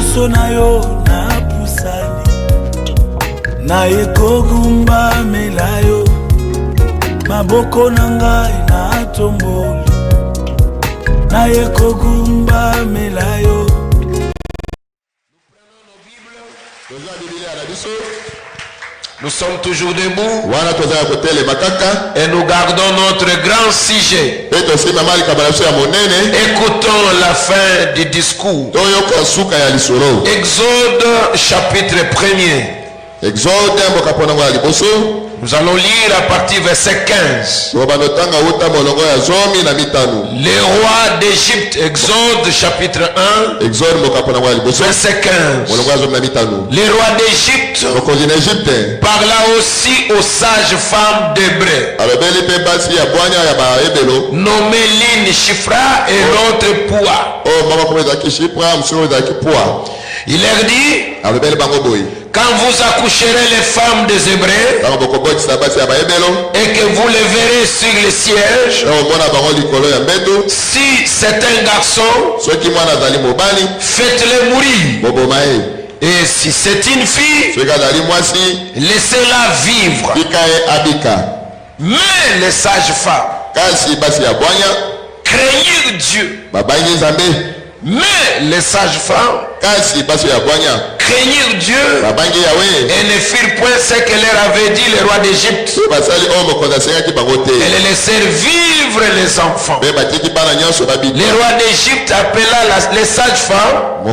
liboso na yo na pusani na ekogumba melayo maboko na ngai na tomboli na ekogumba melayo. Nous sommes toujours debout et nous gardons notre grand sujet. Écoutons la fin du discours. Exode chapitre 1er. Nous allons lire à partir verset 15. Les rois d'Égypte, Exode chapitre 1, verset 15. Les rois d'Égypte parla aussi aux sages femmes d'Hébreu, nommées l'une Shifra et l'autre Poua. Il leur dit, quand vous accoucherez les femmes des Hébreux et que vous les verrez sur le siège, si c'est un garçon, faites-le mourir. Et si c'est une fille, laissez-la vivre. Mais les sages femmes craignirent Dieu. Mais les sages femmes craignirent Dieu et ne firent point ce que leur avait dit le roi d'Égypte. Elles laissèrent vivre les enfants. Le roi d'Égypte appela les sages femmes et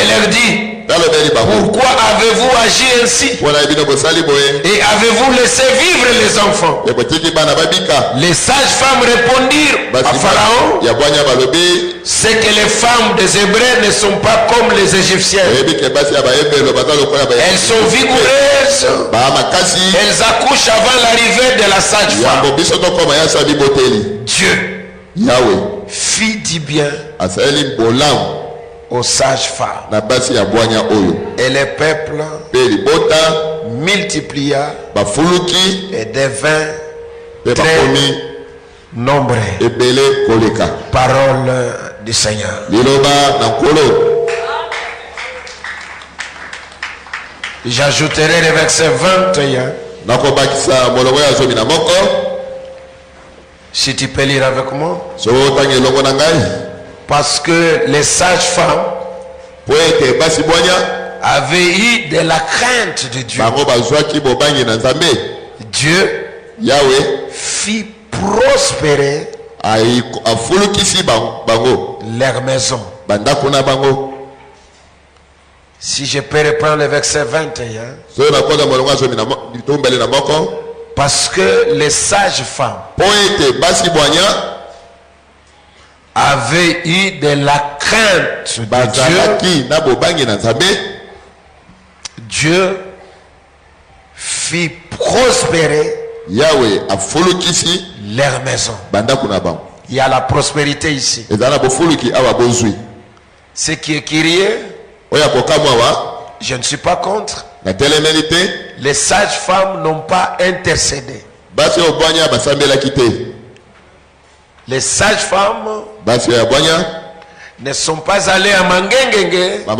leur dit, pourquoi avez-vous agi ainsi et avez-vous laissé vivre les enfants? Les sages femmes répondirent à Pharaon, c'est que les femmes des Hébreux ne sont pas comme les Égyptiennes. Elles sont vigoureuses. Elles accouchent avant l'arrivée de la sage-femme. Dieu fit du bien aux sages-femmes. Et le peuple multiplia et devint très nombreux. Parole du Seigneur. J'ajouterai le verset 21. Si tu peux lire avec moi. Parce que les sages-femmes avaient eu de la crainte de Dieu. Dieu fit prospérer leur maison. Si je peux reprendre le verset 21. Parce que les sages femmes avaient eu de la crainte de Dieu. Dieu fit prospérer leur maison. Il y a la prospérité ici. Ce qui est crié, je ne suis pas contre. Les sages femmes n'ont pas intercédé. Les sages femmes ne sont pas allées à Mangengenge pour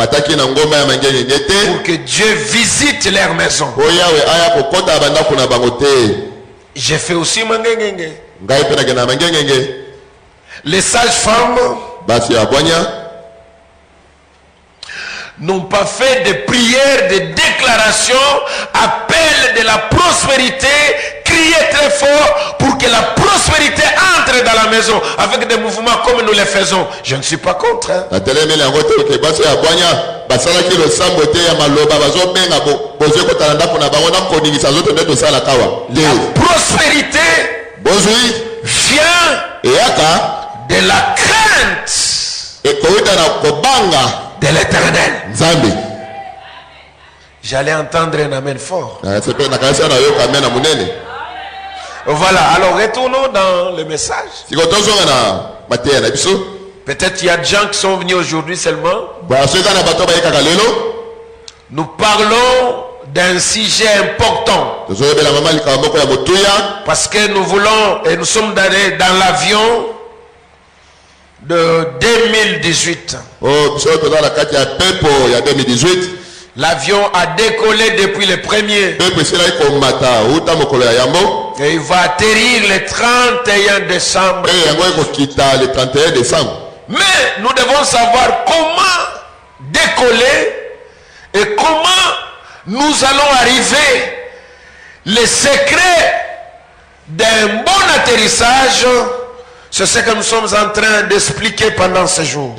que Dieu visite leur maison. J'ai fait aussi Mangengenge. Les sages femmes n'ont pas fait de prières, de déclarations, appel de la prospérité, crier très fort pour que la prospérité entre dans la maison avec des mouvements comme nous les faisons. Je ne suis pas contre. La prospérité vient de la crainte de l'Éternel. J'allais entendre un amen fort. Voilà, alors retournons dans le message. Peut-être il y a des gens qui sont venus aujourd'hui seulement. Nous parlons d'un sujet important. Parce que nous voulons, et nous sommes dans l'avion de 2018. L'avion a décollé depuis le 1er. Et il va atterrir le 31 décembre. Mais nous devons savoir comment décoller et comment nous allons arriver. Le secret d'un bon atterrissage, c'est ce que nous sommes en train d'expliquer pendant ce jour.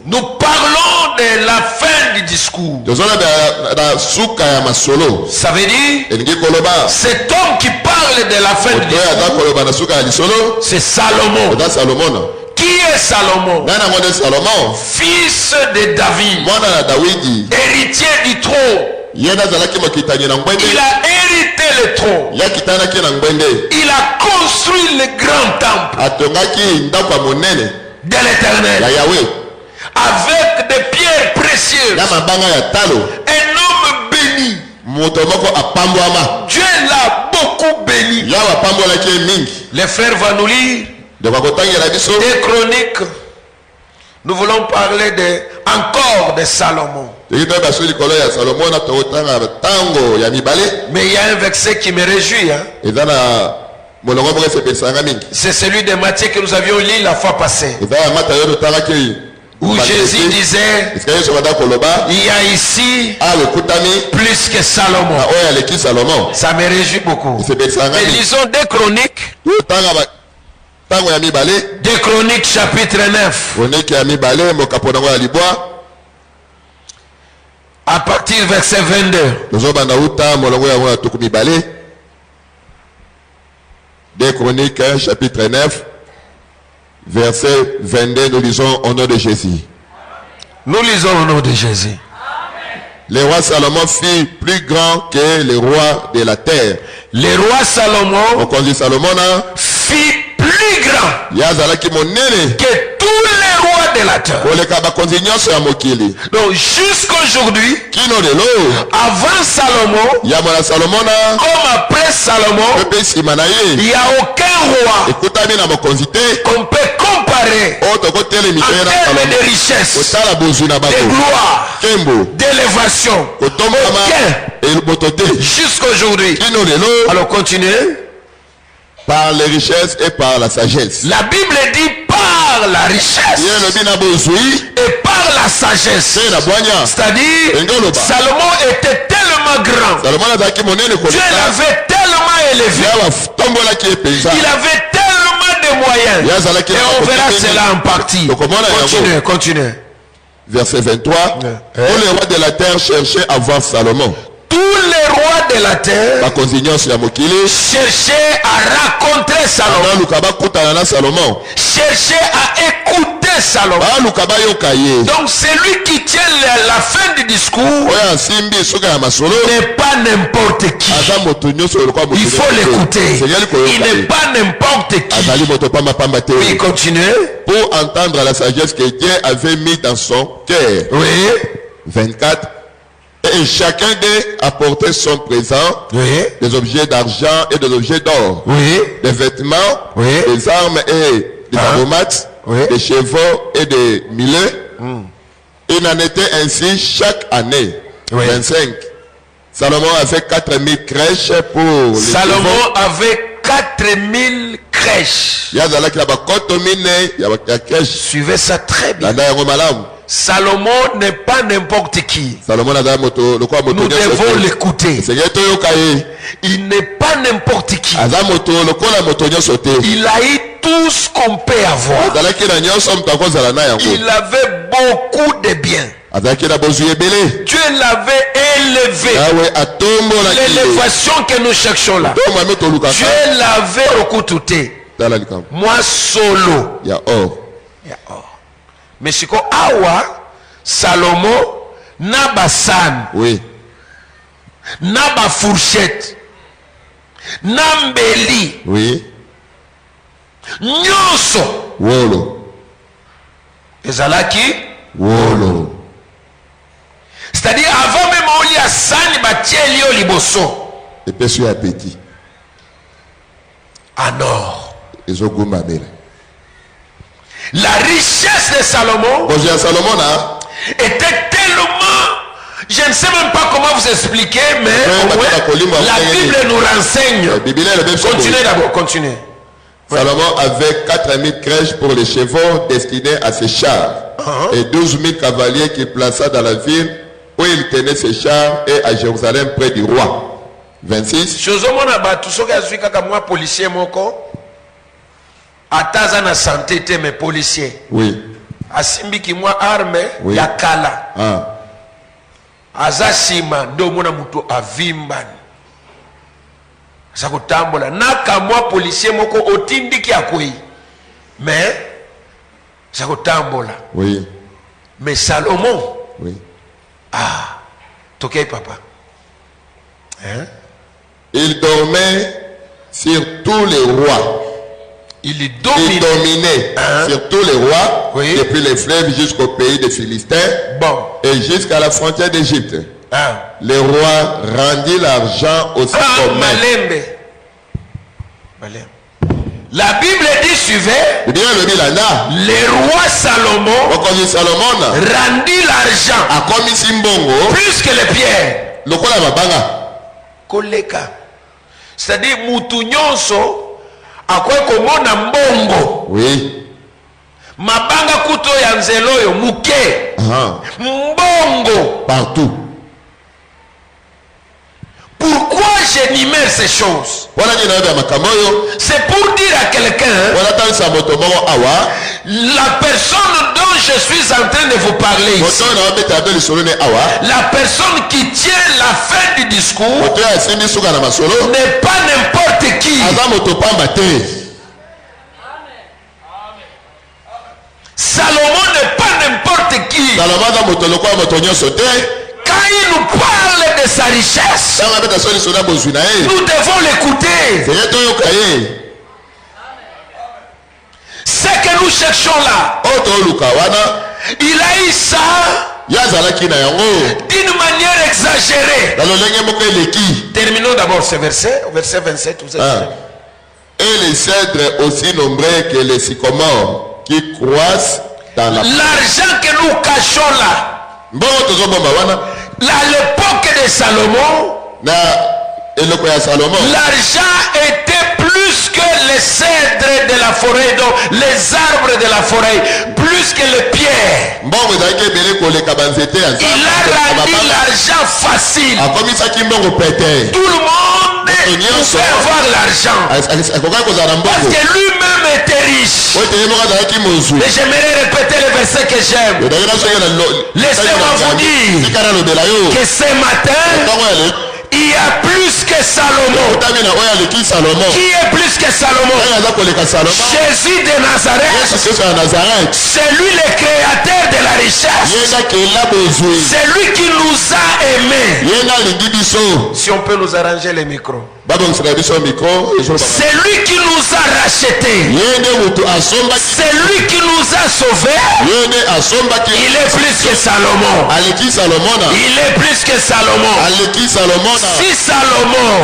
Nous parlons de la fin du discours. Ça veut dire cet homme qui parle de la fin du discours, c'est Salomon. Qui est Salomon? Fils de David, héritier du trône. Il a hérité le trône. Il a construit le grand temple de l'Éternel avec des pierres précieuses. Un homme béni. Dieu l'a beaucoup béni. Les frères vont nous lire des Chroniques. Nous voulons parler encore de Salomon. Mais il y a un verset qui me réjouit. C'est celui de Matthieu que nous avions lu la fois passée. Où Jésus disait, il y a ici plus que Salomon. Ça me réjouit beaucoup. Mais lisons des Chroniques. Des Chroniques chapitre 9. À partir verset 22. Des Chroniques chapitre 9. Verset 22, nous lisons au nom de Jésus. Nous lisons au nom de Jésus. Le roi Salomon fut plus grand que les rois de la terre. Le roi Salomon fut plus grand que tous les rois de la terre. Donc jusqu'aujourd'hui, avant Salomon, comme après Salomon, il n'y a aucun roi qu'on peut comparer en termes de richesse, de gloire, d'élévation. Jusqu'aujourd'hui. Alors continuez. Par les richesses et par la sagesse. La Bible dit par la richesse et par la sagesse. C'est-à-dire, Salomon était tellement grand. Dieu l'avait tellement élevé. Il avait tellement de moyens. Et on verra cela en partie. Continuez. Verset 23. Tous les rois de la terre cherchaient à voir Salomon. Tous les rois de la terre cherchaient à rencontrer Salomon. Cherchaient à écouter Salomon. Donc celui qui tient la fin du discours n'est pas n'importe qui. Il faut l'écouter. Il n'est pas n'importe qui. Oui, continuez. Pour entendre la sagesse que Dieu avait mis dans son cœur. Oui. 24. Et chacun d'eux apportait son présent, des objets d'argent et des objets d'or, des vêtements, des armes et des aromates, des chevaux et des millets. Il en était ainsi chaque année. 25. Salomon avait 4000 crèches pour les Salomon avait 4000 crèches. Suivez ça très bien. Salomon n'est pas n'importe qui. Nous devons l'écouter. Il n'est pas n'importe qui. Il a eu tout ce qu'on peut avoir. Il avait beaucoup de biens. Dieu l'avait élevé. L'élévation que nous cherchons là, Dieu l'avait recouté. Moi solo. Il y a or. Mais si awa Salomon n'a pas san, n'a pas fourchette, n'a mbeli, nyoso, ezalaki, c'est-à-dire avant même on y a san batielio Et puis sur appétit. En or. Ils ont goûté. La richesse de Salomon était tellement, je ne sais même pas comment vous expliquer, mais la Bible nous renseigne. Continuez d'abord, continuez. Salomon avait 4000 crèches pour les chevaux destinés à ses chars et 12 000 cavaliers qu'il plaça dans la ville où il tenait ses chars et à Jérusalem près du roi. 26. Ataza na santé te mes policiers. Oui. Asimbi ki mwa arme ya kala. Azashima ndo mona mutu avimbani. Sakutambola naka mwa policier moko otindiki akoi. Mais sakutambola. Oui. Mais Salomon. Oui. Tokei papa. Hein? Il dormait sur tous les rois. Il dominait sur tous les rois, depuis les fleuves jusqu'au pays des Philistins et jusqu'à la frontière d'Égypte. Les rois rendirent l'argent aux commerces. La Bible dit suivait, les rois Salomon rendit l'argent plus que les pierres. Koleka. C'est-à-dire Moutounionso. Akwe komona mbongo. Oui. Mabanga kuto ya nzeloyo muke. Mbongo. Partout. Pourquoi j'énumère ces choses? C'est pour dire à quelqu'un, la personne dont je suis en train de vous parler ici, la personne qui tient la fin du discours n'est pas n'importe qui. Salomon n'est pas n'importe qui. Quand il nous parle de sa richesse, nous devons l'écouter. Ce que nous cherchons là, il a eu ça d'une manière exagérée. Terminons d'abord ce verset, au verset 27. Et les cèdres aussi nombreux que les sycomores qui croissent dans la... L'argent que nous cachons là, à l'époque de Salomon, l'argent était plus que les cèdres de la forêt, donc les arbres de la forêt, plus que les pierres. Il a rendu l'argent facile. Tout le monde pouvait avoir l'argent parce que lui-même était riche. Et j'aimerais répéter le verset que j'aime. Laissez-moi vous dire que ce matin, il y a plus que Salomon. Qui est plus que Salomon? Jésus de Nazareth. C'est lui le créateur de la richesse. C'est lui qui nous a aimés. Si on peut nous arranger les micros. C'est lui qui nous a rachetés. C'est lui qui nous a sauvés. Il est plus que Salomon. Il est plus que Salomon. Si Salomon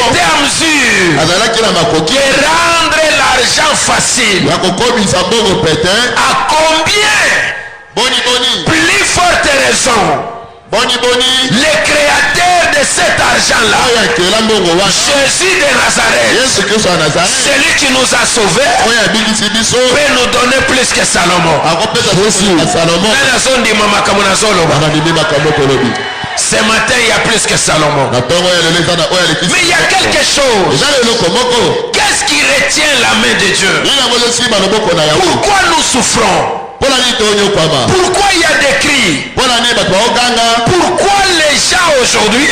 était en mesure de rendre l'argent facile, à combien plus forte raison le créateur de cet argent-là, Jésus de Nazareth, celui qui nous a sauvés, peut nous donner plus que Salomon. Ce matin, il y a plus que Salomon. Mais il y a quelque chose. Qu'est-ce qui retient la main de Dieu? Pourquoi nous souffrons? Pourquoi il y a des cris? Pourquoi les gens aujourd'hui,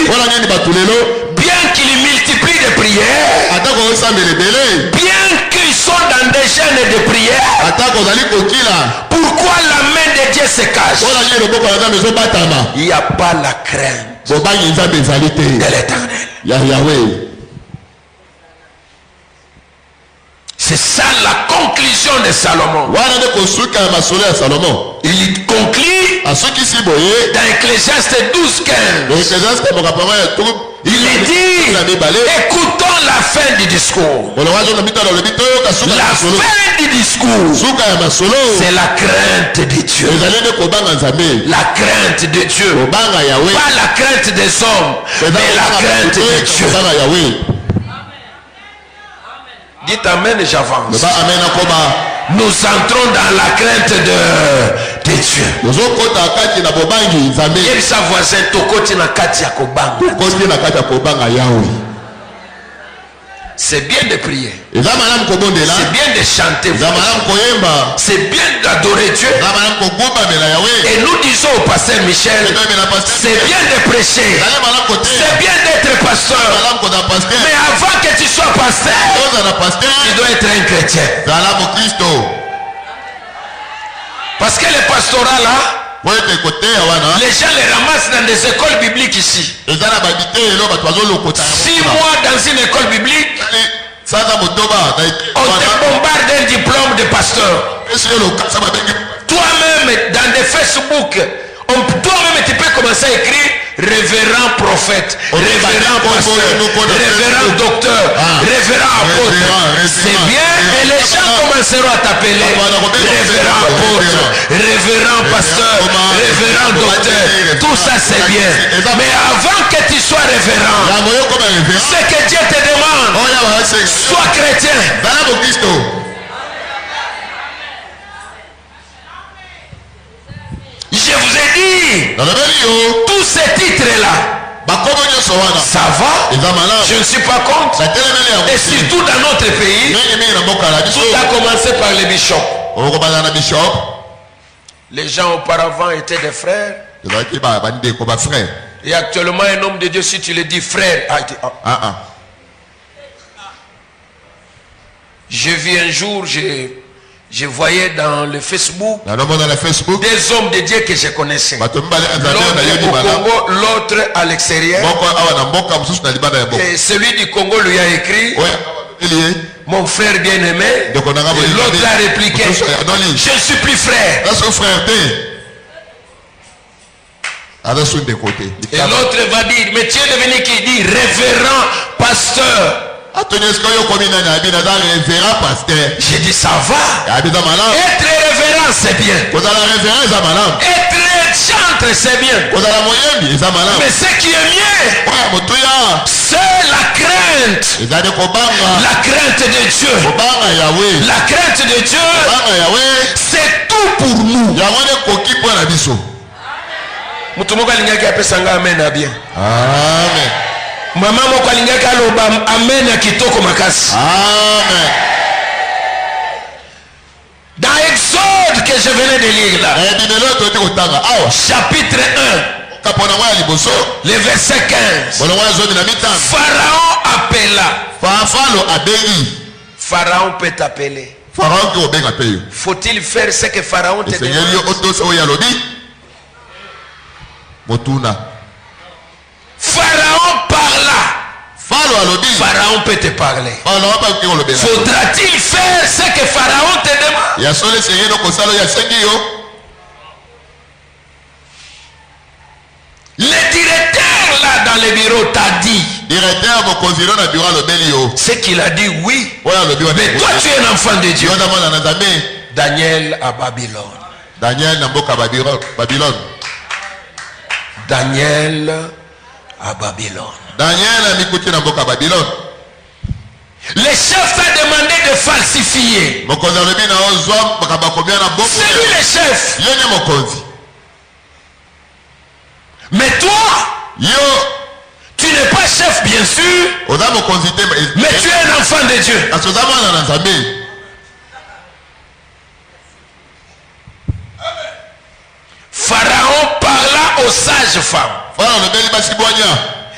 bien qu'ils multiplient des prières, bien qu'ils sont dans des chaînes de prières, pourquoi la main de Dieu se cache? Il n'y a pas la crainte de l'Éternel. C'est ça la conclusion de Salomon. Il conclut dans Ecclésiaste 12:15. Il dit, écoutons la fin du discours. La fin du discours, c'est la crainte de Dieu. La crainte de Dieu. Pas la crainte des hommes, mais la crainte de Dieu. Dites Amen et j'avance. Nous entrons dans la crainte de Dieu. Et sa voisin, tokoti na kati ya kobanga. C'est bien de prier. C'est bien de chanter. C'est bien d'adorer Dieu. Et nous disons au pasteur Michel, c'est bien de prêcher. C'est bien d'être pasteur. Mais avant que tu sois pasteur, tu dois être un chrétien. Parce que le pastorat là, les gens les ramassent dans des écoles bibliques ici. 6 mois dans une école biblique, on te bombarde d'un diplôme de pasteur. Toi-même, dans des Facebook, toi-même tu peux commencer à écrire révérend prophète, révérend pasteur, révérend docteur, révérend apôtre. C'est bien, et les gens commenceront à t'appeler révérend apôtre, révérend pasteur, révérend docteur. Tout ça c'est bien. Mais avant que tu sois révérend, ce que Dieu te demande, sois chrétien. Je vous ai dit, tous ces titres-là, ça va, je ne suis pas contre. Et surtout dans notre pays, tout a commencé par les bishops. Les gens auparavant étaient des frères. Et actuellement, un homme de Dieu, si tu le dis frère, j'ai vu un jour, je voyais dans le Facebook des hommes de Dieu que je connaissais. L'autre au Congo, l'autre à l'extérieur. Et celui du Congo lui a écrit, mon frère bien-aimé. Et l'autre a répliqué, je ne suis plus frère. Et l'autre va dire, mais tu es devenu qui dit révérend pasteur. J'ai dit ça va. Être révérend c'est bien. Être chantre c'est bien. Mais ce qui est mieux, c'est la crainte. La crainte de Dieu. La crainte de Dieu, c'est tout pour nous. Amen. Maman moko alingaki aloba amen ya kitoko makasi. Amen. Dans Exode que je venais de lire là, chapitre 1, le verset 15, Pharaon appela. Pharaon peut t'appeler. Faut-il faire ce que Pharaon te demande? Pharaon parla. Pharaon peut te parler. Faudra-t-il faire ce que Pharaon te demande? Le directeur là dans le bureau t'a dit. Ce qu'il a dit, oui. Mais toi tu es un enfant de Dieu. Daniel à Babylone. Daniel à Babylone. Le chef t'a demandé de falsifier. C'est lui le chef. Mais toi, tu n'es pas chef bien sûr, mais tu es un enfant de Dieu. Pharaon parla aux sages femmes.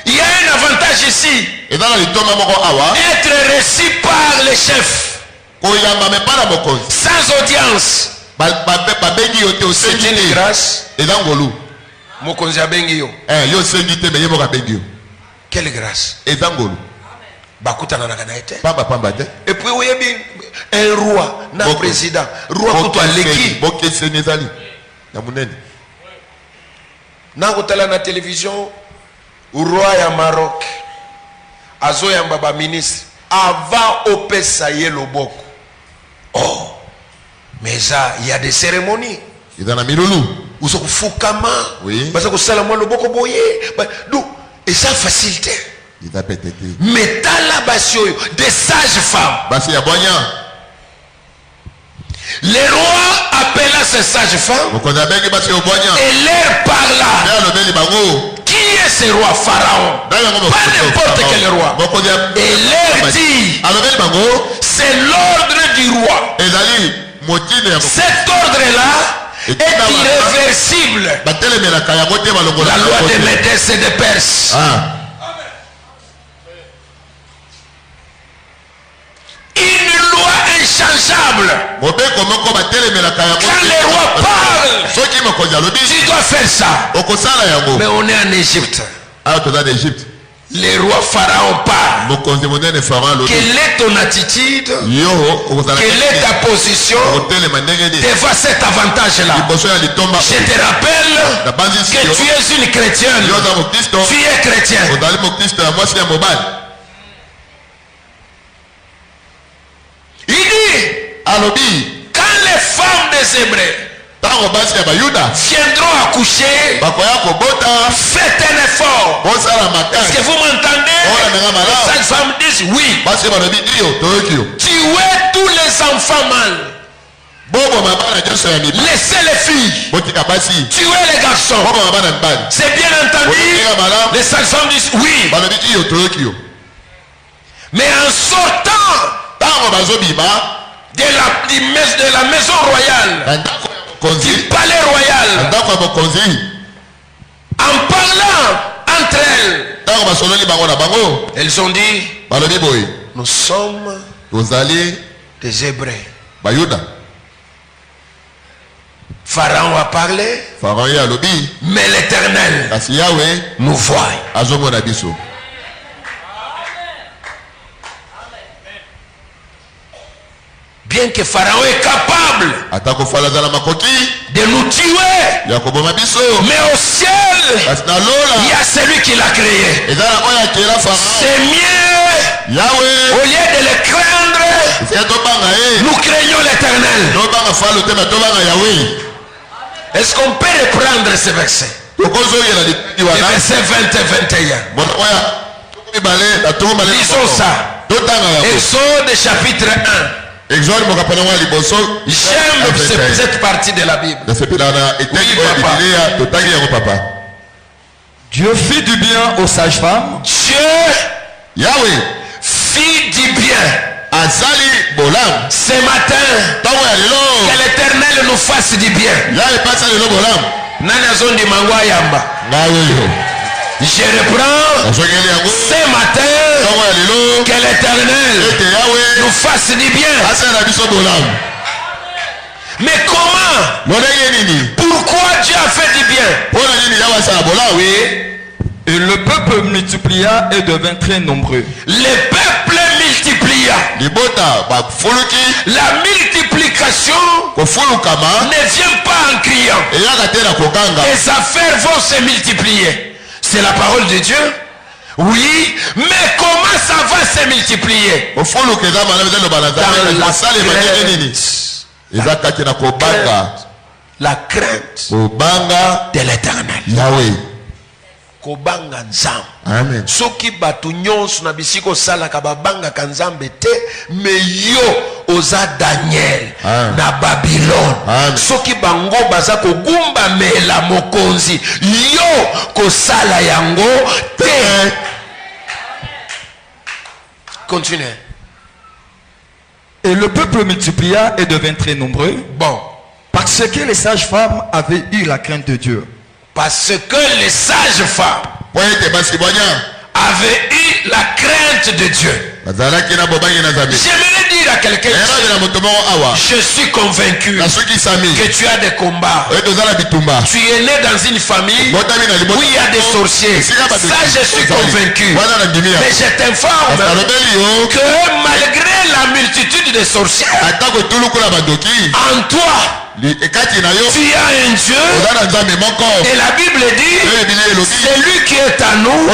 Il y a un avantage ici. Être reçu par les chefs. Sans audience. C'est une grâce. Quelle grâce. Et puis un roi, un président. Roi kutu aleki. Nakotala na télévision, roi ya Maroc. Azo ya mbaba ministre. Avant opesa ye loboko. Oh. Mais ça, il y a des cérémonies. Il y a des milulu. Où sont fukama. Oui. Parce que ça la moi loboko boye. Donc, et ça facilite. Il a pété. Mais dans la basio, des sages femmes. Basi ya bonya. Les rois appellent ces sages femmes. Et leur parla. Qui est ce roi Pharaon? Pas n'importe quel roi. Et leur dit, c'est l'ordre du roi. Cet ordre-là est irréversible. La loi des Médès et des Perses. Une loi inchangeable. Quand les rois parlent, tu dois faire ça. Mais on est en Égypte. Les rois Pharaon parlent. Quelle est ton attitude? Quelle est ta position devant cet avantage-là? Je te rappelle que tu es une chrétienne. Tu es chrétien. Il dit, quand les femmes des Hébreux viendront accoucher, faites un effort. Est-ce que vous m'entendez? Cette femme dit oui. Tuez tous les enfants mâles. Laissez les filles. Tuez les garçons. C'est bien entendu. Les sages femmes disent oui. Mais en sortant de la maison royale, du palais royal, en parlant entre elles, elles ont dit, nous sommes des Hébreux. Pharaon a parlé, mais l'Éternel nous voit. Bien que Pharaon est capable de nous tuer, mais au ciel, il y a celui qui l'a créé. C'est mieux, au lieu de le craindre, nous craignons l'Éternel. Est-ce qu'on peut reprendre ce verset? Le verset 20 et 21. Lisons ça. Exode chapitre 1. J'aime cette partie de la Bible. Oui, papa. Dieu fit du bien aux sages-femmes. Dieu fit du bien. Ce matin, que l'Éternel nous fasse du bien. Je reprends ce matin, que l'Éternel nous fasse du bien. Mais comment? Pourquoi Dieu a fait du bien? Oui. Et le peuple multiplia et devint très nombreux. Le peuple multiplia. La multiplication ne vient pas en criant. Les affaires vont se multiplier. C'est la parole de Dieu. Oui, mais comment ça va se multiplier? La crainte de l'Éternel. Kobanga nzambe. Amen. Soki batu nyonso na bisiko sala kababanga kanzambe te, me yo oza Daniel na Babylone. Soki bango baza kogumba mela mokonzi, yo kosala yango te. Continuez. Et le peuple multiplia et devint très nombreux. Bon. Parce que les sages-femmes avaient eu la crainte de Dieu. Parce que les sages femmes avaient eu la crainte de Dieu. J'aimerais dire à quelqu'un, je suis convaincu que tu as des combats. Tu es né dans une famille où il y a des sorciers. Ça, je suis convaincu. Mais je t'informe que malgré la multitude de sorciers, en toi, tu as un Dieu. Et la Bible dit, celui qui est à nous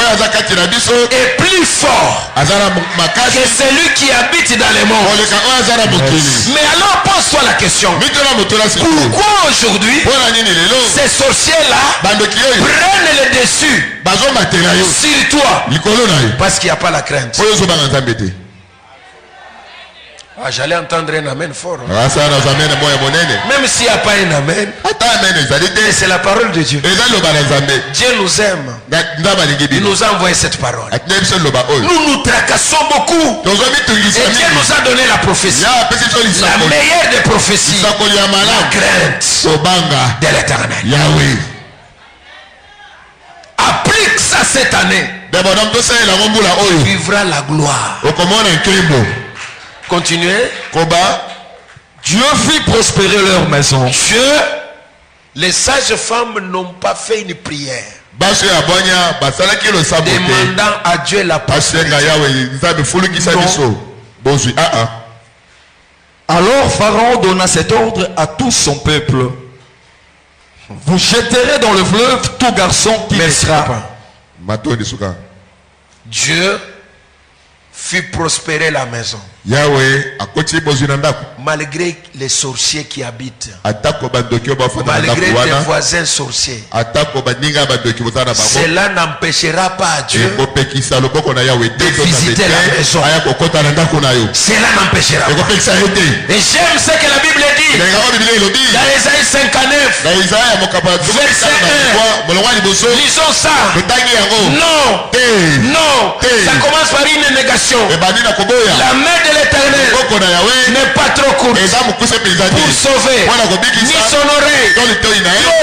est plus fort que celui qui habite dans les mondes. Mais alors pose-toi la question, pourquoi aujourd'hui ces sorciers-là prennent le dessus sur toi? Parce qu'il n'y a pas la crainte. Ah, j'allais entendre un amen fort. Même s'il n'y a pas un amen, c'est la parole de Dieu. Dieu nous aime. Il nous a envoyé cette parole. Nous nous tracassons beaucoup. Et Dieu nous a donné la prophétie. La meilleure des prophéties. La crainte de l'Éternel. Applique ça cette année. Tu vivras la gloire. Continuez. Dieu fit prospérer leur maison. Dieu, les sages femmes n'ont pas fait une prière demandant à Dieu la prospérité. Alors Pharaon donna cet ordre à tout son peuple. Vous jetterez dans le fleuve tout garçon qui naîtra. Dieu fit prospérer la maison. Malgré les sorciers qui habitent. Malgré des voisins sorciers. Cela n'empêchera pas Dieu de visiter la maison. Cela n'empêchera pas. Et j'aime ce que la Bible dit. Dans Ésaïe 59, verset 1. Lisons ça. Non. Non. Ça commence par une négation. La main de l'Éternel n'est pas trop courte pour sauver, ni son oreille trop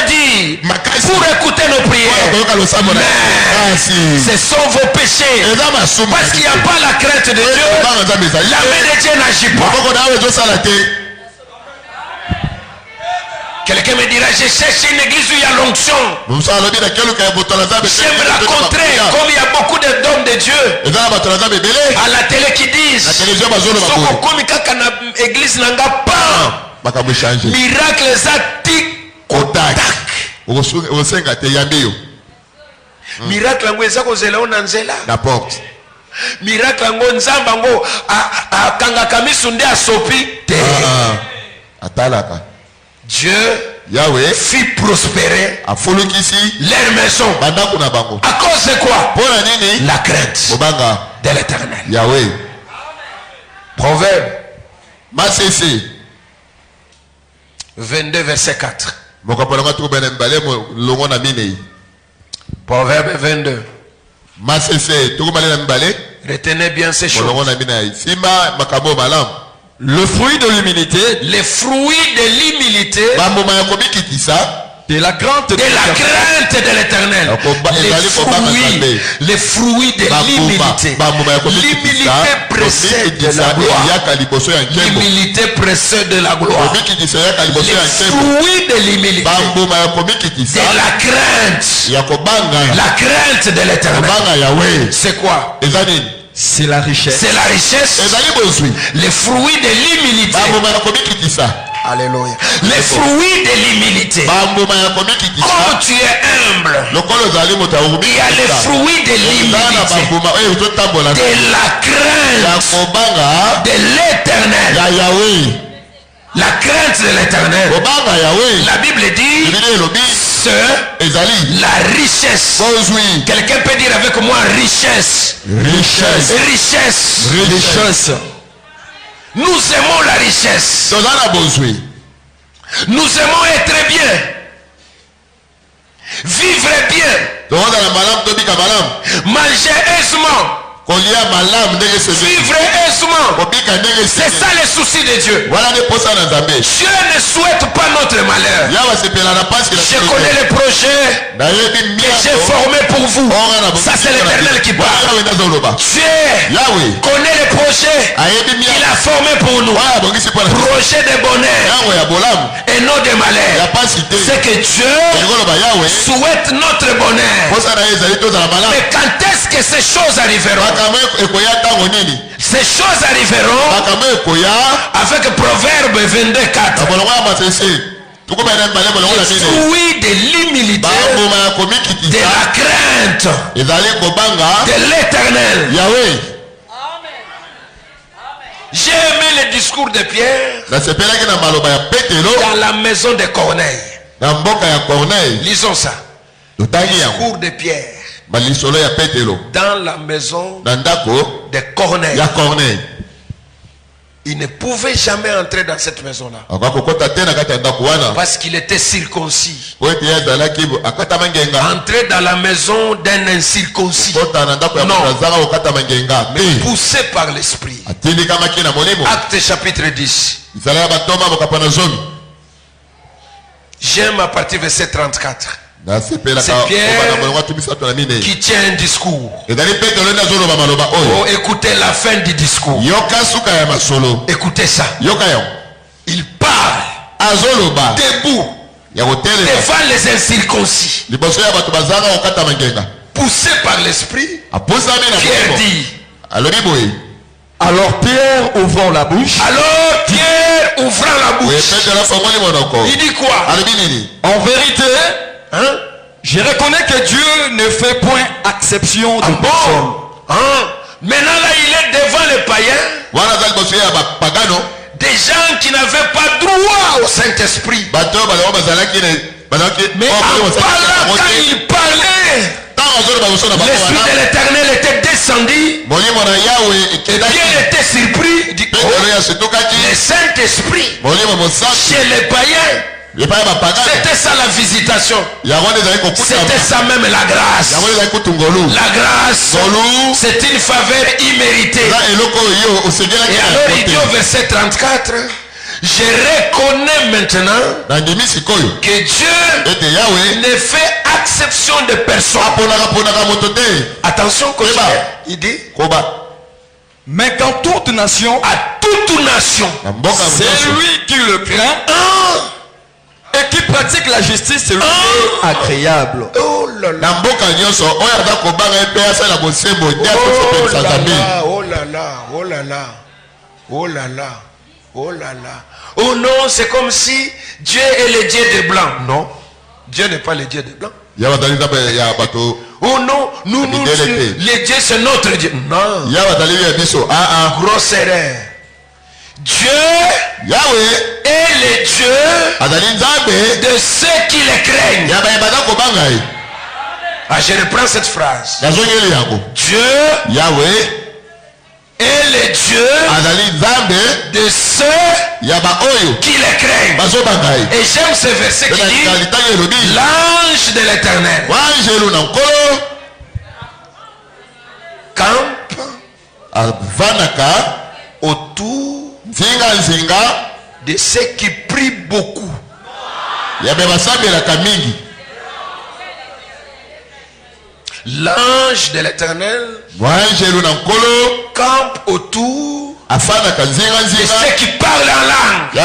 dit pour écouter nos prières. Mais ce sont vos péchés. Parce qu'il n'y a pas la crainte de Dieu, la main de Dieu n'agit pas. Quelqu'un me dira, je cherche une église où il y a l'onction. J'aime la contrer, comme il y a beaucoup d'hommes de Dieu à la télé qui disent église n'a pas miracle zati kotak. Miracle ngo eza kozela ona nzela. Miracle ngo nzamba ngo akangaka misu nde asopi te. Atalaka. Dieu fit prospérer leur maison. À cause de quoi? La crainte de l'Éternel. Proverbe 22 verset 4. Proverbe 22. Retenez bien ces choses. Le fruit de l'humilité, les fruits de l'humilité, de la crainte de l'Éternel, les fruits de l'humilité. L'humilité précède de la gloire. L'humilité précède de la gloire. Les fruits de l'humilité, de la crainte de l'Éternel. C'est quoi? C'est la richesse. C'est la richesse. Les fruits de l'humilité. Alléluia. Les fruits de l'humilité. Comme tu es humble, il y a les fruits de l'humilité, de la crainte de l'Éternel. La crainte de l'Éternel. La Bible dit la richesse. Quelqu'un peut dire avec moi richesse. Richesse. Nous aimons la richesse. Nous aimons être bien. Vivre bien. Manger aisément. Vivre aisément. C'est ça le souci de Dieu. Dieu ne souhaite pas notre malheur. Je connais les projets que j'ai formés pour vous. Ça c'est l'Éternel qui parle. Dieu connaît les projets qu'il a formés pour nous. Projet de bonheur et non de malheur. C'est que Dieu souhaite notre bonheur. Mais quand est-ce que ces choses arriveront? Ces choses arriveront avec Proverbe 22:4. Fruit de l'humilité, de la crainte de l'Éternel. J'ai aimé le discours de Pierre dans la maison de Corneille. Lisons ça. Discours de Pierre dans la maison de Corneille. Il ne pouvait jamais entrer dans cette maison-là parce qu'il était circoncis. Entrer dans la maison d'un incirconcis. Non. Mais poussé par l'esprit. Acte chapitre 10. J'aime à partir verset 34. C'est Pierre qui tient un discours. Oh, écoutez la fin du discours. Écoutez ça. Il parle debout devant les incirconcis. Poussé par l'esprit, Pierre dit. Alors Pierre ouvrant la bouche. Il dit quoi? En vérité, je reconnais que Dieu ne fait point exception de personne. Maintenant là, il est devant les païens. Des gens qui n'avaient pas droit au Saint-Esprit. Mais en parlant, quand il parlait, l'Esprit de l'Éternel était descendu. Et Pierre était surpris. Il dit, le Saint-Esprit chez les païens. C'était ça la visitation. C'était ça même la grâce. La grâce, c'est une faveur imméritée. Et alors il dit au verset 34, je reconnais maintenant que Dieu ne fait exception de personne. Attention, il dit, mais qu'en toute nation, à toute nation, c'est lui qui le craint et qui pratique la justice, c'est lui qui est agréable. Oh là là. Oh là là, oh là là, oh là là, oh là là. Oh non, c'est comme si Dieu est le Dieu des blancs. Non, Dieu n'est pas le Dieu des blancs. Oh non, nous le Dieu c'est notre Dieu. Non. Grosse erreur. Dieu est le Dieu de ceux qui le craignent. Je reprends cette phrase. Dieu est le Dieu de ceux qui le craignent. Et j'aime ce verset qui dit l'ange de l'Éternel campe autour de ceux qui prient beaucoup. L'ange de l'Éternel campe autour de ceux qui parlent en langue.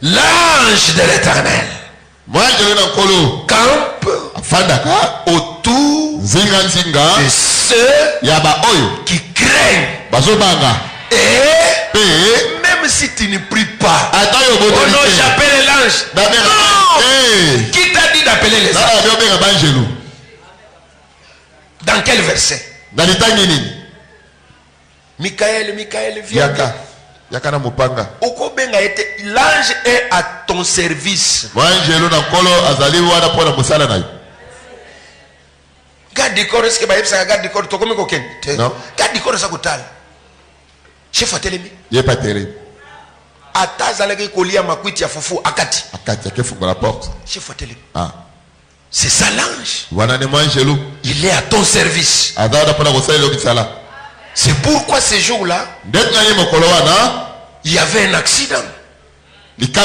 L'ange de l'Éternel campe autour de ceux qui craignent. Et même si tu ne pries pas, oh non, j'appelle l'ange. Non. Qui t'a dit d'appeler les anges? Dans quel verset? Michael, viens. L'ange est à ton service. garde du corps, est-ce que baïbsa garde du corps to comme koken? Non. Garde du corps ça kotal. Chef atelemi. Il est pas terrible. Atazalaki kolia makwiti ya fufu akati. Akati qui faut la porte. Chef atelemi. Ah. C'est ça l'ange. Voilà ne mange loup. Il est à ton service. Adada pour la conseil le bisala. C'est pourquoi ces jours-là, D'être na yemo kolowana. il y avait un accident. Tu étais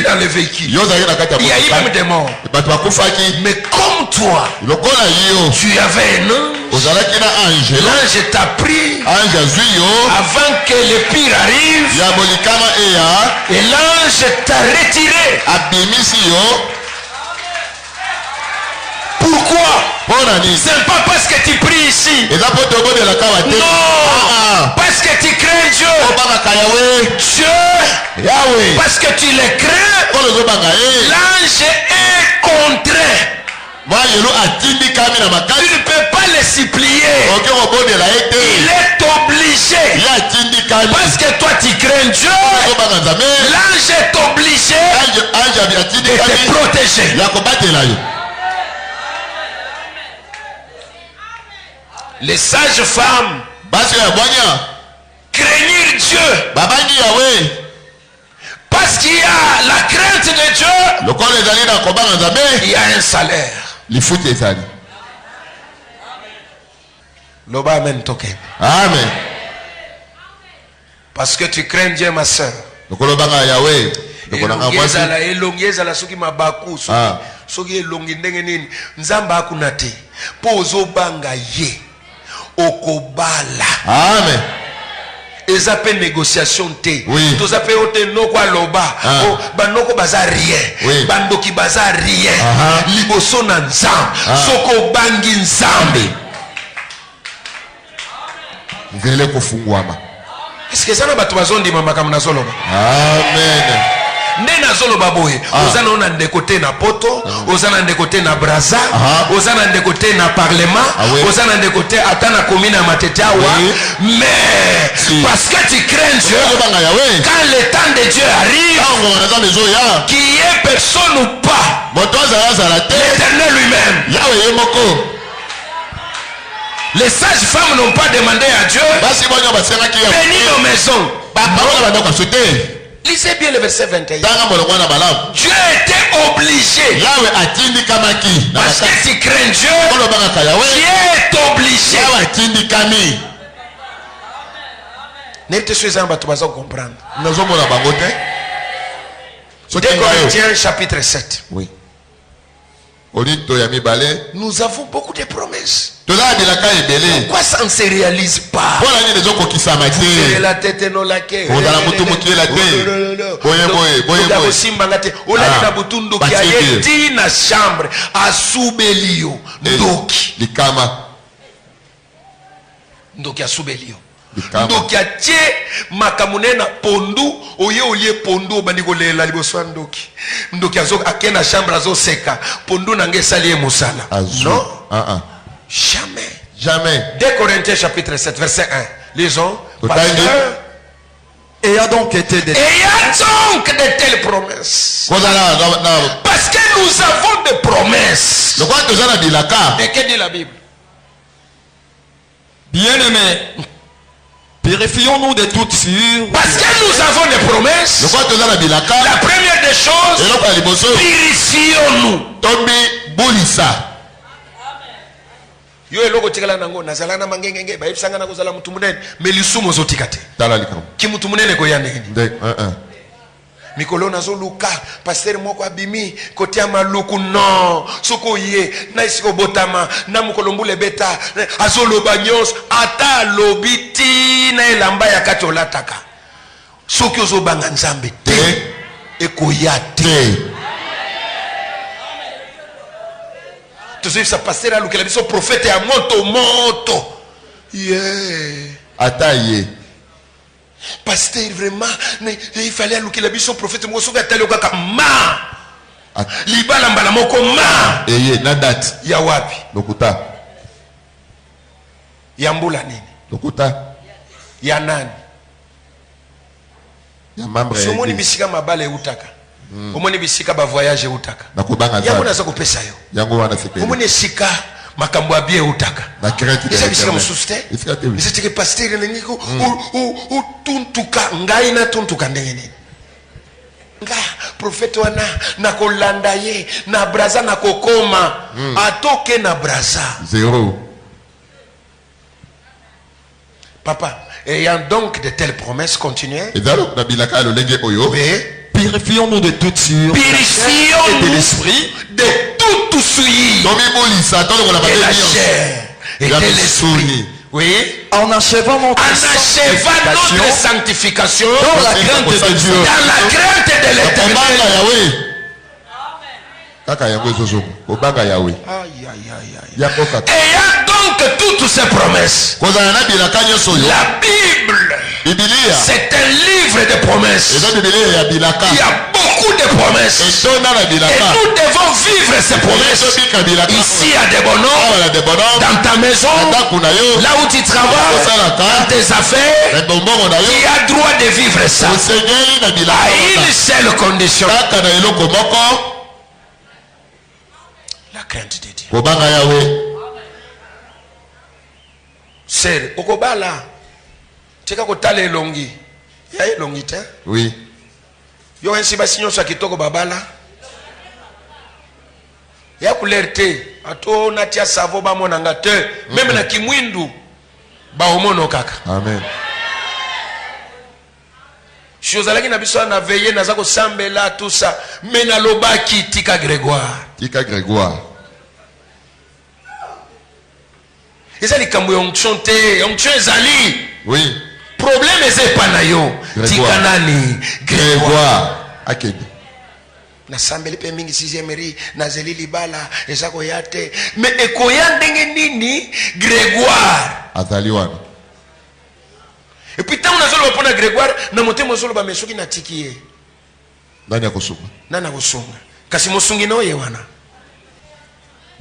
dans le véhicule. Il y a eu même des morts. Mais comme toi, tu avais un ange. L'ange t'a pris avant que le pire arrive. Et l'ange t'a retiré. Pourquoi? C'est pas parce que tu pries ici. Non. Parce que tu crains Dieu. Dieu. Parce que tu le crains. L'ange est contraint. Tu ne peux pas le supplier. Il est obligé. Parce que toi tu crains Dieu. L'ange est obligé de te protéger. Les sages femmes craignent Dieu. Parce qu'il y a la crainte de Dieu. Il y a un salaire. Loba amen toke. Amen. Parce que tu crains Dieu, ma soeur. elongeza soki mabaku soki elongi ndenge nini nzamba akuna te po ozobanga ye okobala. Amen. Eza pe négociation te. Oui. Toza pe ote noko aloba. Banoko baza rien. Bandoki baza rien. Liboso na nzambe. Soko bangi nzambe. Vele kufungwama. Est-ce que ça na batu bazondima makambo na zoloba? Amen. Nena zoloba boye. Ozana ona ndekote na poto, ozana ndekote na braza, ozana ndekote na parlement, ozana ndekote atana komina matete awa. Mais parce que tu crains Dieu, quand le temps de Dieu arrive, qui est personne ou pas, l'Éternel lui-même. Les sages femmes n'ont pas demandé à Dieu bénis nos maisons. Lisez bien le verset 21. Dieu était obligé. Parce que tu crains Dieu, Dieu est obligé. N'était ce que tu vas comprendre. 2 Corinthiens chapitre 7. Oui. Nous avons beaucoup de promesses. Pourquoi ça ne se réalise pas? La tête non la quai. Na chambre asubelio ndoki ndoki asubelio ndoki atie makamune na pondu oye olie pondu bandi kolela liboso ndoki ndoki azo akena chambre azo seka pondu na ngesali musala. Non. Jamais. Jamais. 2 Corinthiens chapitre 7 verset 1. Lisons. Et a donc été de telles promesses. Parce que nous avons des promesses. Et que dit la Bible? Bien-aimés, purifions-nous de toute sûre. Parce que nous avons des promesses. La première des choses, purifions-nous. Yo eloko tikala nango nazala na mangengenge bayipsanga na kozala mutu munene melisumo zotikate ki mutu munene ko yane mikolo nazoluka pasteur moko abimi kotia maluku non soko ye na isiko botama na mukolo mbule beta azoloba nyos ata lobiti na elamba ya kati olataka soki ozobanga nzambe te ekoya te. Ça passer à l'oukel biso prophète à moto Ataye pasteur vraiment il fallait à l'oukel biso prophète mo soka talo kaka ma libala mbala moko ma na date ya wapi lokuta ya mbula nini lokuta ya nani ya membre ya somoni bisika mabale utaka omoni bisika ba voyage utaka yango naza kopesa yo yango wana sekele omoni sika makambo abie utaka. La crainte de l'Éternel. C'est que pasteur neniko ou tuntuka ngai na tuntuka ndengene. Nga prophète wana na kolanda ye na braza na kokoma atoke na braza. Zéro. Papa, ayant donc de telles promesses, continuez. Purifions-nous de toute sueur. Purifions-nous de l'esprit. De toute souillure. Et la chair. Et de l'esprit. Oui. En achevant notre sanctification. Dans la crainte de Dieu. Dans la crainte de l'Éternel. Ayant donc toutes ces promesses. La Bible, c'est un livre de promesses. Il y a beaucoup de promesses. Et nous devons vivre ces promesses. Ici à Debono, dans ta maison, là où tu travailles, dans tes affaires, tu as droit de vivre ça. À une seule condition. La crainte de Dieu. C'est okobala. Tika kotala elongi. Ya elongi te? Oui. Yo ensi basinyo sa kitoko babala. Ya couleur te. Ato natia savo ba monanga te. Même na kimwindu ba omono kaka. Amen. Chozalaki na biso na veiller naza ko sambela tout ça. Mais na lobaki tika Grégoire. Tika Grégoire. Eza likambo ya onction te, onction ezali. Oui. Problème eza pa na yo. Tika nani? Grégoire. Akebi. Na sambeli pe mingi 6e ri na zeli libala eza ko yate. Mais ekoya ndenge nini Grégoire? Azali wana. Et puis tant na zolo pona Grégoire na motemo zolo ba mesoki na tiki ye. Nani akosunga? Nani akosunga? Kasi mosungi no ye wana.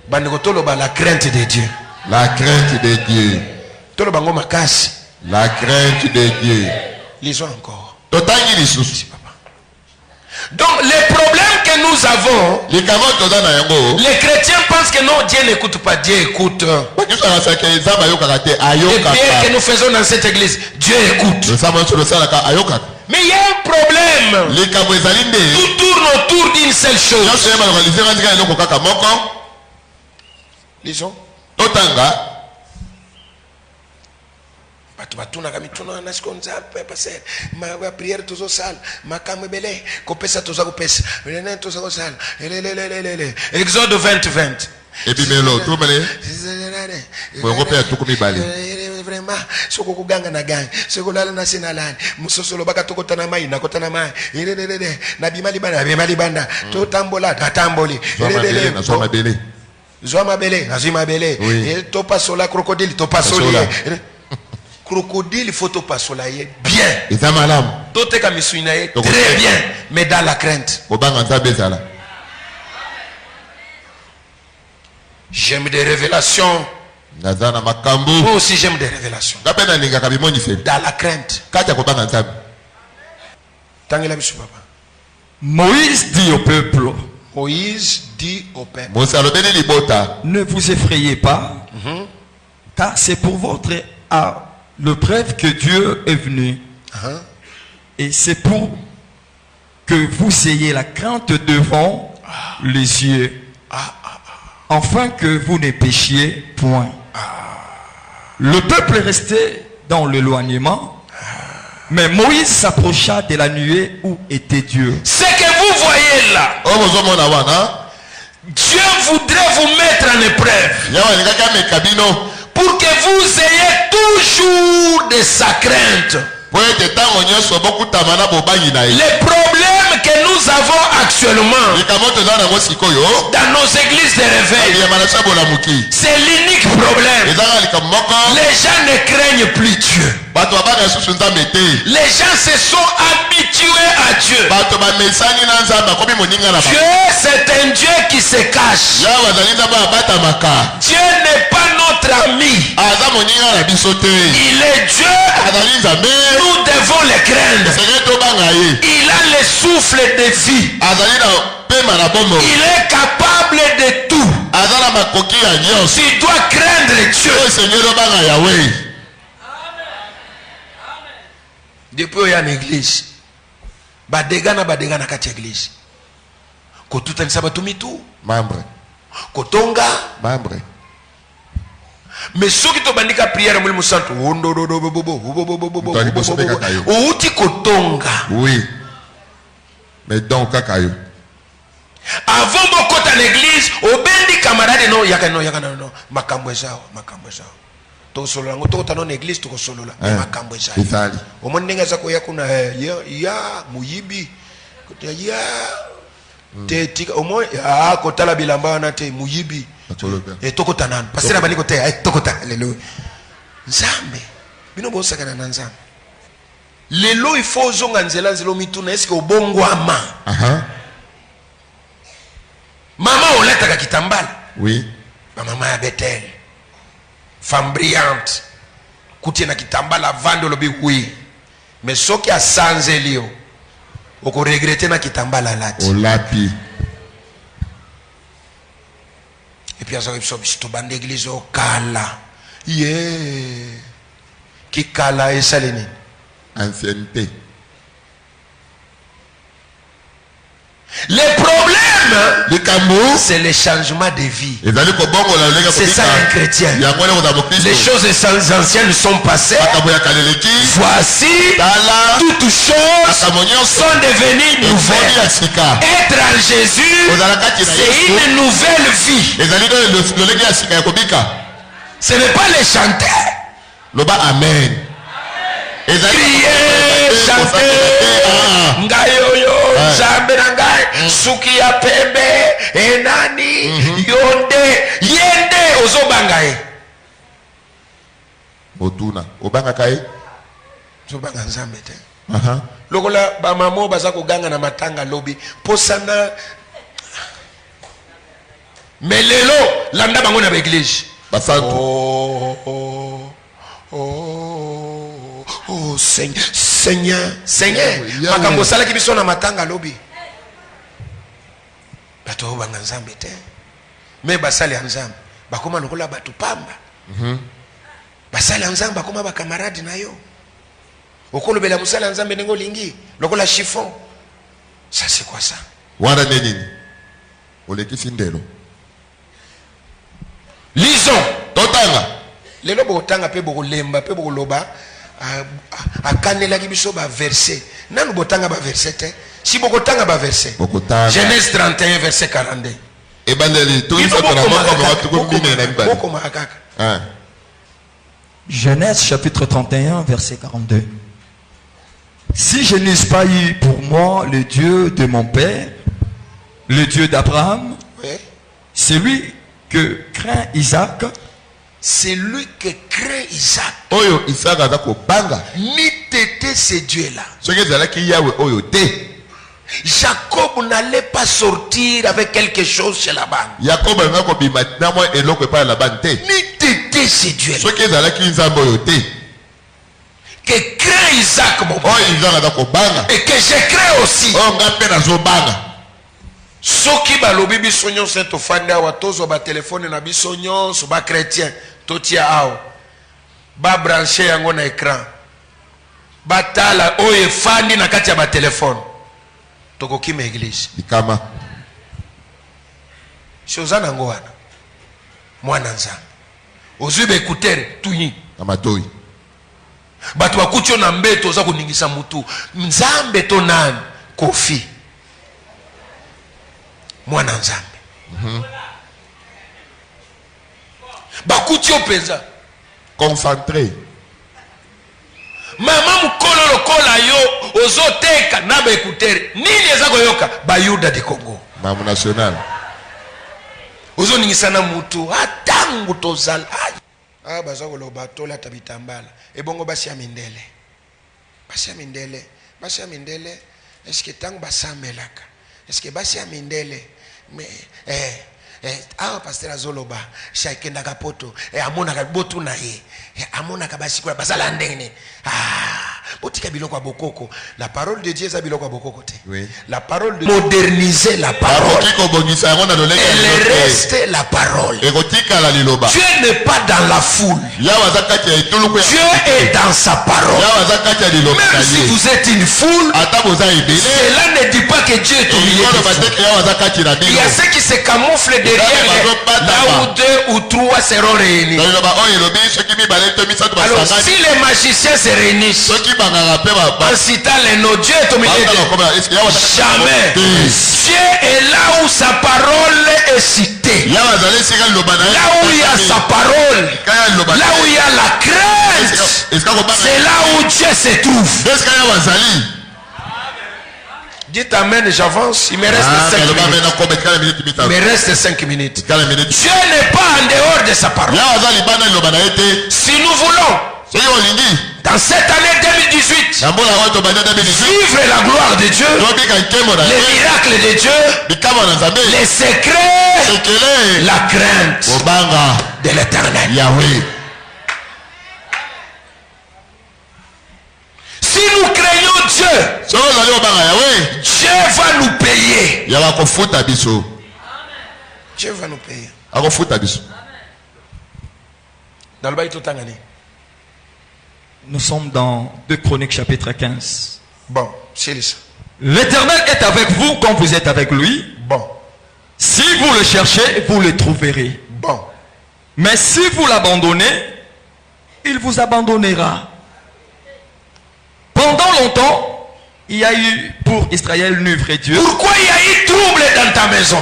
Bandeko tolo ba la crainte de Dieu. La crainte de Dieu. Tolo bango makasi. La crainte de Dieu. Lisons encore. Totangi lisusi. Donc les problèmes que nous avons, les chrétiens pensent que non, Dieu n'écoute pas, Dieu écoute. Les prières que nous faisons dans cette église, Dieu écoute. Mais il y a un problème. Tout tourne autour d'une seule chose. Lisons. Batunaka mituna na sikonza passer ma prière tozo sal makamwe bele kopesa toza kopesa nene toza kosala Exode 20:20 ebimelo tumele bongo pe tukumi bali vraiment soko kuganga na gang soko lala na sinalani musosolo baka tokota na mai nakota na mai na bimali banda to tambola tatamboli zwa mabele et to pasola crocodile to pasoli crocodile il faut te passer bien. Très bien, mais dans la crainte. J'aime des révélations. Moi aussi j'aime des révélations. Dans la crainte. Moïse dit au peuple. Ne vous effrayez pas, car c'est pour votre le preuve que Dieu est venu. Et c'est pour que vous ayez la crainte devant les yeux, afin que vous ne péchiez point. Le peuple restait dans l'éloignement, mais Moïse s'approcha de la nuée où était Dieu. Ce que vous voyez là, Dieu voudrait vous mettre en épreuve pour que vous ayez toujours de sa crainte. Les problèmes que nous avons actuellement dans nos églises de réveil, c'est l'unique problème. Les gens ne craignent plus Dieu. Les gens se sont habitués à Dieu. Dieu, c'est un Dieu qui se cache. Dieu n'est pas notre ami. Il est Dieu. Nous devons le craindre. Il a le souffle de vie. Il est capable de tout. Tu dois craindre Dieu. Depuis il y a une église. Badega na kati église. Kotuta nisabatumitu. Membre. Kotonga. Membre. Mais ceux qui te bandika prière moi musantu. Outi kotonga. Oui. Mais donc kakayo. Avant beaucoup à l'église, au bendi camarade non yakano makambo ezao. To solo lango to tano l'église to solo la makambo ezao. Isali. Au monde nenga zako yakuna ya muyibi. Ya tetika au moins kotala bilamba na te muyibi. Toko tanan. Parce que la bali kote toko ta alléluia. Nzambe. Bino bosaka na nzambe. Lelo il faut zonga nzela nzelo mituna est-ce que obongwama? Maman oletaka kitambala. Oui. Ma maman ya Bethel. Femme brillante. Kutie na kitambala vando lobi oui. Mais soki a sans elio. Oko regretter na kitambala lati. Olapi. Et puis azo biso bande église au kala. Yeah. Ki kala esaleni. Ancienneté. Les problèmes, c'est le changement de vie. C'est ça un chrétien. Les choses anciennes sont passées. Voici, toutes choses sont devenues nouvelles. Être en Jésus, c'est une nouvelle vie. Ce n'est pas les chanter. Amen. Crier, chanter, ngayoyo, jambe nangai, suki ya pembe, enani, yonde, yende, ozobangaye. Otuna, obanga kai? Zobanga nzambe te. Lokola ba mamo bazako ganga na matanga lobi, posana. Melelo, landa bango na l'église. Oh Seigneur, makambo sala ki biso na matanga lobi. Bato banga nzambe te. Me basali nzambe, bakoma lokola batu pamba. Basali nzambe bakoma ba camarade na yo. Okolo bela musala nzambe nengo lingi, lokola chiffon. Ça c'est quoi ça? Wanda nini? Oleki sindelo. Lisons. Totanga. Lelo botanga pe bokolemba pe bokoloba. Akanela ki biso ba verset. Nanu botanga ba verset te. Si bokotanga ba verset. Genèse 31 verset 42. Genèse chapitre 31 verset 42. Si je n'eusse pas eu pour moi le Dieu de mon père, le Dieu d'Abraham, celui que craint Isaac, c'est lui qui crée Isaac. Oyo Isaac azako banga. Ni tété ce Dieu-là. Ce que c'est là qui Yahweh oyo te. Jacob n'allait pas sortir avec quelque chose chez Laban. Jacob n'ako bimatina mo eloko pa Laban te. Ni tété ce Dieu-là. Ce que c'est là qui Nzambe oyo te. Que crée Isaac mon père. Oyo Isaac azako banga. Et que je crée aussi. Oh ngape na zo banga. Soki balobi biso nyonso tofanda wa tozo ba téléphone na biso nyonso ba chrétien totia ao ba brancher yango na écran batala oye fandi na kati ya ba téléphone tokoki ma église ikama shozana ngo wana mwana nzambe ozwi ba écouteur tuyi amatoi batu bakucho na mbeto za kuningisa mutu nzambe to nani kofi mwana nzambe bakuti opeza concentré mama mukolo lokola yo ozoteka na ba écouteur nini eza koyoka bayuda de Congo mamu national ozoningisa na mutu atangu tozala baza koloba tola tabitambala ebongo basi ya mindele est-ce que tangu basamelaka est-ce que basi ya mindele mais pasteur azoloba shakenda kapoto amonaka botu na ye amonaka basi kwa basala ndenge La parole de Dieu est oui. La parole de Dieu. Moderniser la parole. Elle reste la parole. Dieu n'est pas dans la foule. Dieu est dans sa parole. Même si vous êtes une foule, cela ne dit pas que Dieu est au milieu de vous. Il y a ceux qui se camouflent derrière là où 2 ou 3 seront réunis. Alors si les magiciens se réunissent en citant les noms, Dieu est au milieu de vous. Jamais. Dieu est là où sa parole est citée. Là où il y a sa parole, là où il y a la crainte, c'est là où Dieu se trouve. Dites amen, j'avance. Il me reste 5 minutes. Il me reste 5 minutes. Dieu n'est pas en dehors de sa parole. Si nous voulons, dans cette année 2018, vivre la gloire de Dieu, les miracles de Dieu, les secrets, la crainte de l'éternel. Si nous craignons Dieu, Dieu va nous payer. Dieu va nous payer. Dans le bail tout le Nous sommes dans 2 Chroniques chapitre 15. Bon, c'est ça. L'Éternel est avec vous quand vous êtes avec lui. Bon. Si vous le cherchez, vous le trouverez. Bon. Mais si vous l'abandonnez, il vous abandonnera. Pendant longtemps, il y a eu pour Israël un vrai Dieu. Pourquoi il y a eu trouble dans ta maison?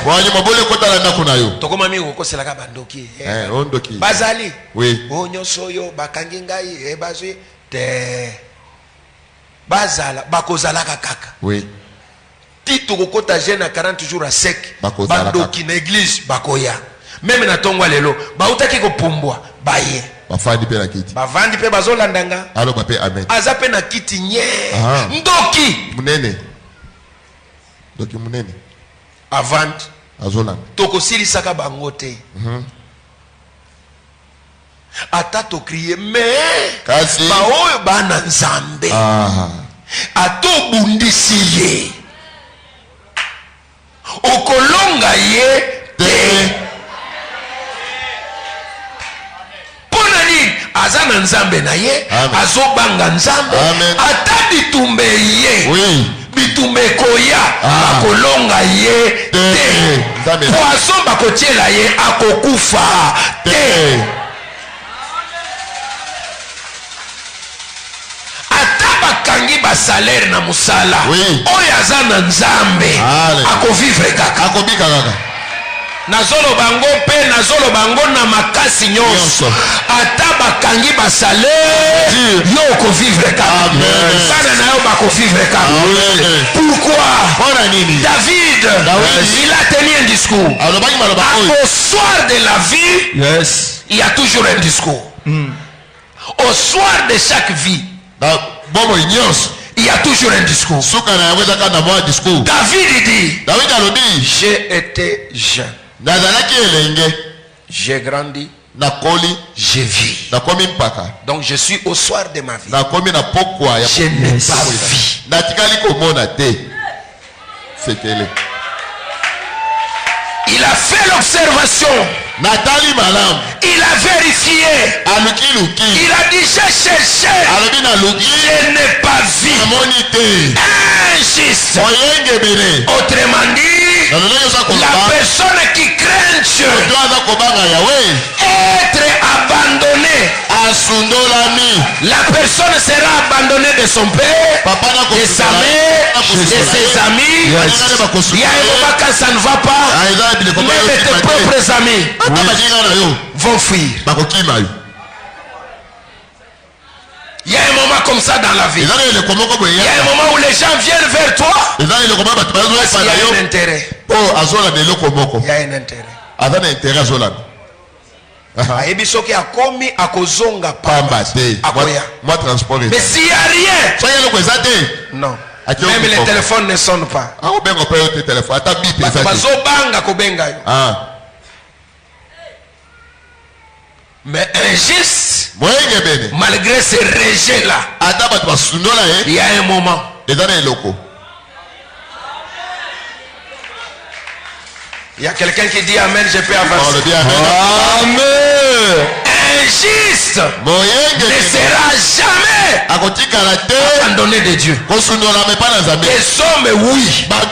Bazali. Oui. Bazala, bakozala kaka. Oui. Tito kokota jeune à 40 jours à sec. Bandoki na église bakoya. Même na tongwa lelo, bautaki ko pumbwa, baye. Bafandi pe na kiti. Bavandi pe bazolandanga. Alo bape amen. Azape na kiti nye. Ndoki. Munene. Ndoki munene. Avant. Azolanda. Toko sili saka bangote. Ata to crier mais. Kasi. Ba oyo bana nzambe. Ato bundisi ye. Okolonga ye te. Azana nzambe na ye, azobanga nzambe, ata bitumbe ye, bitumbe koya, akolonga ye te. Poisson bakotiela ye, akokufa te. Ata bakangi ba salaire na musala, oyo azana nzambe, akovivre kaka. Akobika kaka. Nazolo bango pe nazolo bango na makasi nyonso ata bakangi basale yo ko vivre kaka bana na yo bako vivre kaka. Pourquoi David il a tenu un discours au soir de la vie. Il y a toujours un discours. Au soir de chaque vie il y a toujours un discours. David dit j'ai été jeune, j'ai grandi, j'ai vis. Donc je suis au soir de ma vie. Je n'ai pas vu. Il a fait l'observation. Il a vérifié. Il a dit j'ai cherché. Je n'ai pas vu. Injuste. Autrement dit, la personne qui craint Dieu, être abandonné. La personne sera abandonnée de son père, de sa mère, de ses amis. Il y a un moment quand ça ne va pas, même tes propres amis vont fuir. Il y a un moment comme ça dans la vie. Il y a un moment où les gens viennent vers toi parce qu'il y a un intérêt. Il y a un intérêt. Mais s'il n'y a rien, non. Même les téléphones ne sonnent pas. Mais injuste, malgré ce rejet-là, il y a un moment. Il y a quelqu'un qui dit Amen, je peux avancer. Amen. Injuste ne sera jamais abandonné de Dieu. Des hommes, oui. Mais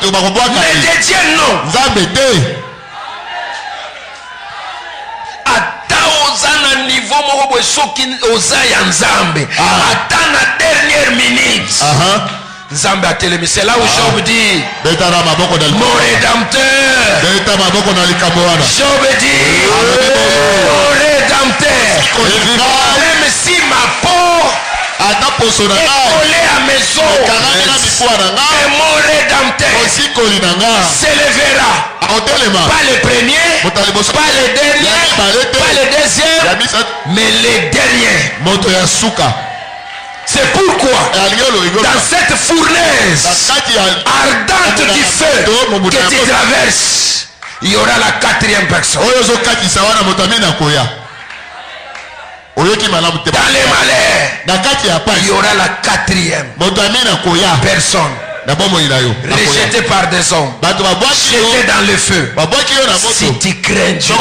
de Dieu, non. Ata niveau moko soki oza ya nzambe. Ata na dernière minute. Nzambe a télémis. C'est là où Job dit mon rédempteur. Job dit mon rédempteur. Même si ma peau est collée à mes os, et mon rédempteur s'élèvera. Pas le premier, pas le dernier, pas le deuxième, mais les derniers. C'est pourquoi dans cette fournaise ardente du feu que tu traverses, il y aura la quatrième personne. Dans les malheurs, il y aura la quatrième personne. Rejeté par des hommes, jeté dans le feu. Si tu crains Dieu,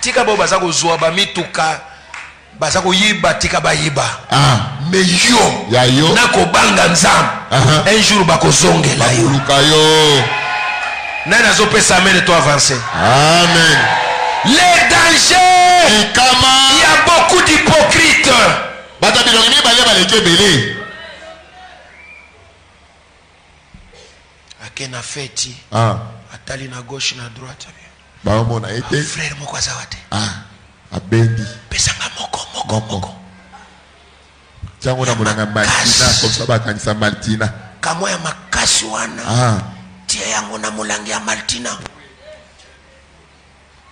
tika bo baza kozwa ba mituka baza koyiba tika bayiba mais yo na kobanga nzambe un jour bakozongela yo nani azopesa amen et toi avancer. Amen. Les dangers, il y a beaucoup d'hypocrites. Akena feti atali na gauche na droite. Frère moko azawate. Abendi. Pesanga moko. Tiango na mulanga Martina comme ça bakanisa Martina. Kamwa ya makasi wana. Tia yango na mulangi ya Martina.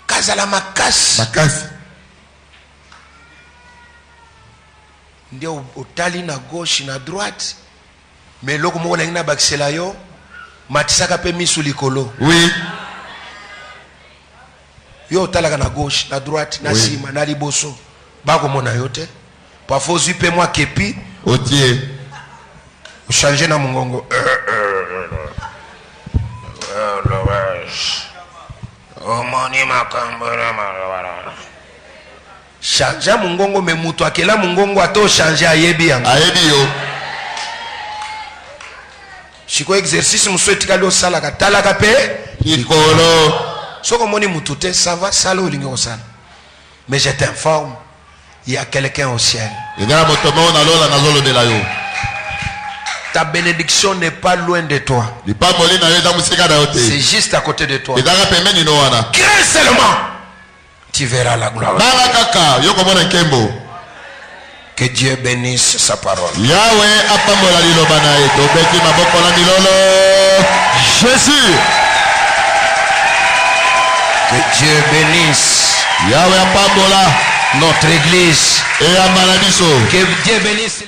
Kazala makasi. Ndio utali na gauche na droite. Mais loko moko na bakisela yo. Matisaka pe misu likolo. Oui. Yo talaka na gauche, na droite, na sima, na liboso. Bako mona yote. Parfois zipe moi kepi. Otier. Changer na mungongo. Omoni makambara mara. Changer mungongo me mutu akela mungongo ato changer ayebi yango. Ayebi yo. Chiko exercice musweti kalo sala ka talaka pe ikolo. Soko moni mutute ça va salo lingo sana. Mais je t'informe, il y a quelqu'un au ciel. Ta bénédiction n'est pas loin de toi. C'est juste à côté de toi. Crains seulement. Tu verras la gloire. Que Dieu bénisse sa parole. Jésus. Que Dieu bénisse Yahweh apambola notre église. Et à Maladiso. Que Dieu bénisse